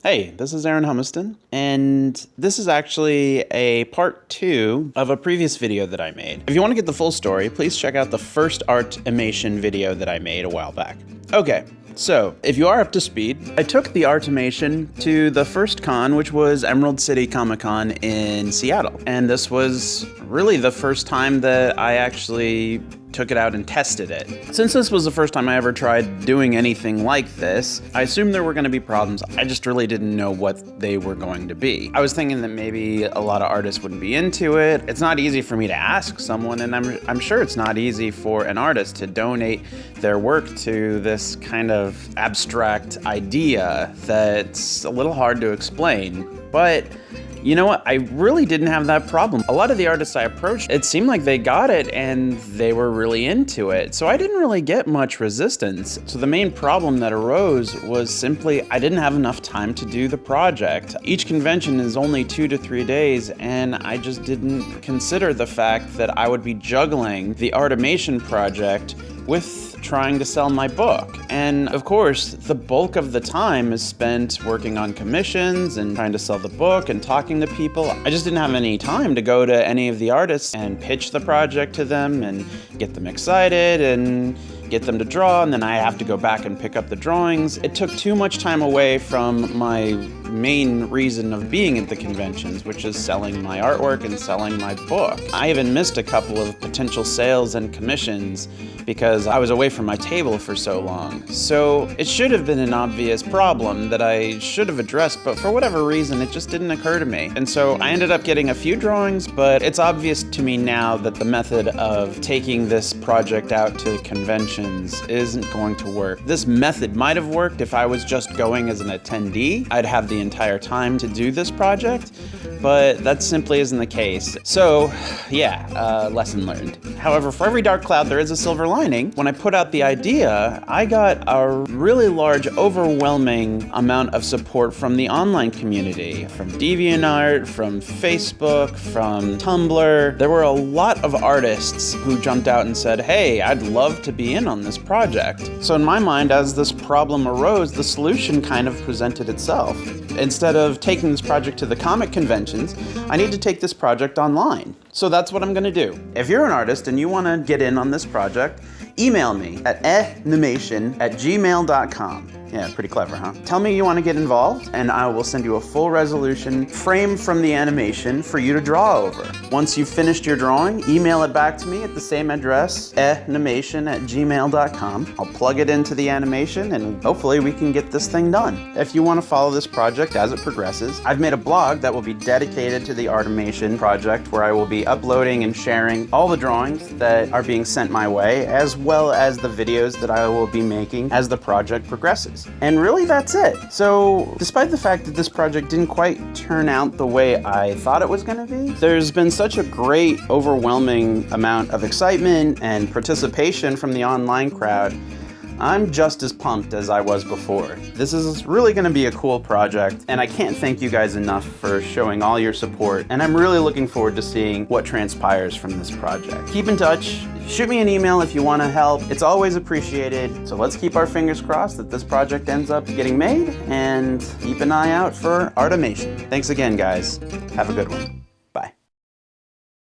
Hey, this is Erin Humiston, and this is actually a part 2 of a previous video that I made. If you want to get the full story, please check out the first ART-imation video that I made a while back. Okay, so if you are up to speed, I took the ART-imation to the first con, which was Emerald City Comic-Con in Seattle. And this was really the first time that I actually took it out and tested it. Since this was the first time I ever tried doing anything like this, I assumed there were going to be problems. I just really didn't know what they were going to be. I was thinking that maybe a lot of artists wouldn't be into it. It's not easy for me to ask someone, and I'm sure it's not easy for an artist to donate their work to this kind of abstract idea that's a little hard to explain. But you know what? I really didn't have that problem. A lot of the artists I approached, it seemed like they got it and they were really into it. So I didn't really get much resistance. So the main problem that arose was simply I didn't have enough time to do the project. Each convention is only 2 to 3 days, and I just didn't consider the fact that I would be juggling the ART-imation project with trying to sell my book. And of course, the bulk of the time is spent working on commissions and trying to sell the book and talking to people. I just didn't have any time to go to any of the artists and pitch the project to them and get them excited and get them to draw, and then I have to go back and pick up the drawings. It took too much time away from my main reason of being at the conventions, which is selling my artwork and selling my book. I even missed a couple of potential sales and commissions because I was away from my table for so long. So it should have been an obvious problem that I should have addressed, but for whatever reason, it just didn't occur to me. And so I ended up getting a few drawings, but it's obvious to me now that the method of taking this project out to conventions isn't going to work. This method might have worked if I was just going as an attendee. I'd have the entire time to do this project, but that simply isn't the case. So yeah, lesson learned. However, for every dark cloud, there is a silver lining. When I put out the idea, I got a really large, overwhelming amount of support from the online community, from DeviantArt, from Facebook, from Tumblr. There were a lot of artists who jumped out and said, hey, I'd love to be in on this project. So in my mind, as this problem arose, the solution kind of presented itself. Instead of taking this project to the comic conventions, I need to take this project online. So that's what I'm gonna do. If you're an artist and you wanna get in on this project, email me at animation@gmail.com. Yeah, pretty clever, huh? Tell me you want to get involved, and I will send you a full resolution frame from the animation for you to draw over. Once you've finished your drawing, email it back to me at the same address, animation@gmail.com. I'll plug it into the animation, and hopefully we can get this thing done. If you want to follow this project as it progresses, I've made a blog that will be dedicated to the ART-imation project, where I will be uploading and sharing all the drawings that are being sent my way, as well as the videos that I will be making as the project progresses. And really, that's it. So, despite the fact that this project didn't quite turn out the way I thought it was going to be, there's been such a great, overwhelming amount of excitement and participation from the online crowd. I'm just as pumped as I was before. This is really gonna be a cool project, and I can't thank you guys enough for showing all your support, and I'm really looking forward to seeing what transpires from this project. Keep in touch, shoot me an email if you wanna help. It's always appreciated, so let's keep our fingers crossed that this project ends up getting made, and keep an eye out for ART-imation. Thanks again, guys. Have a good one.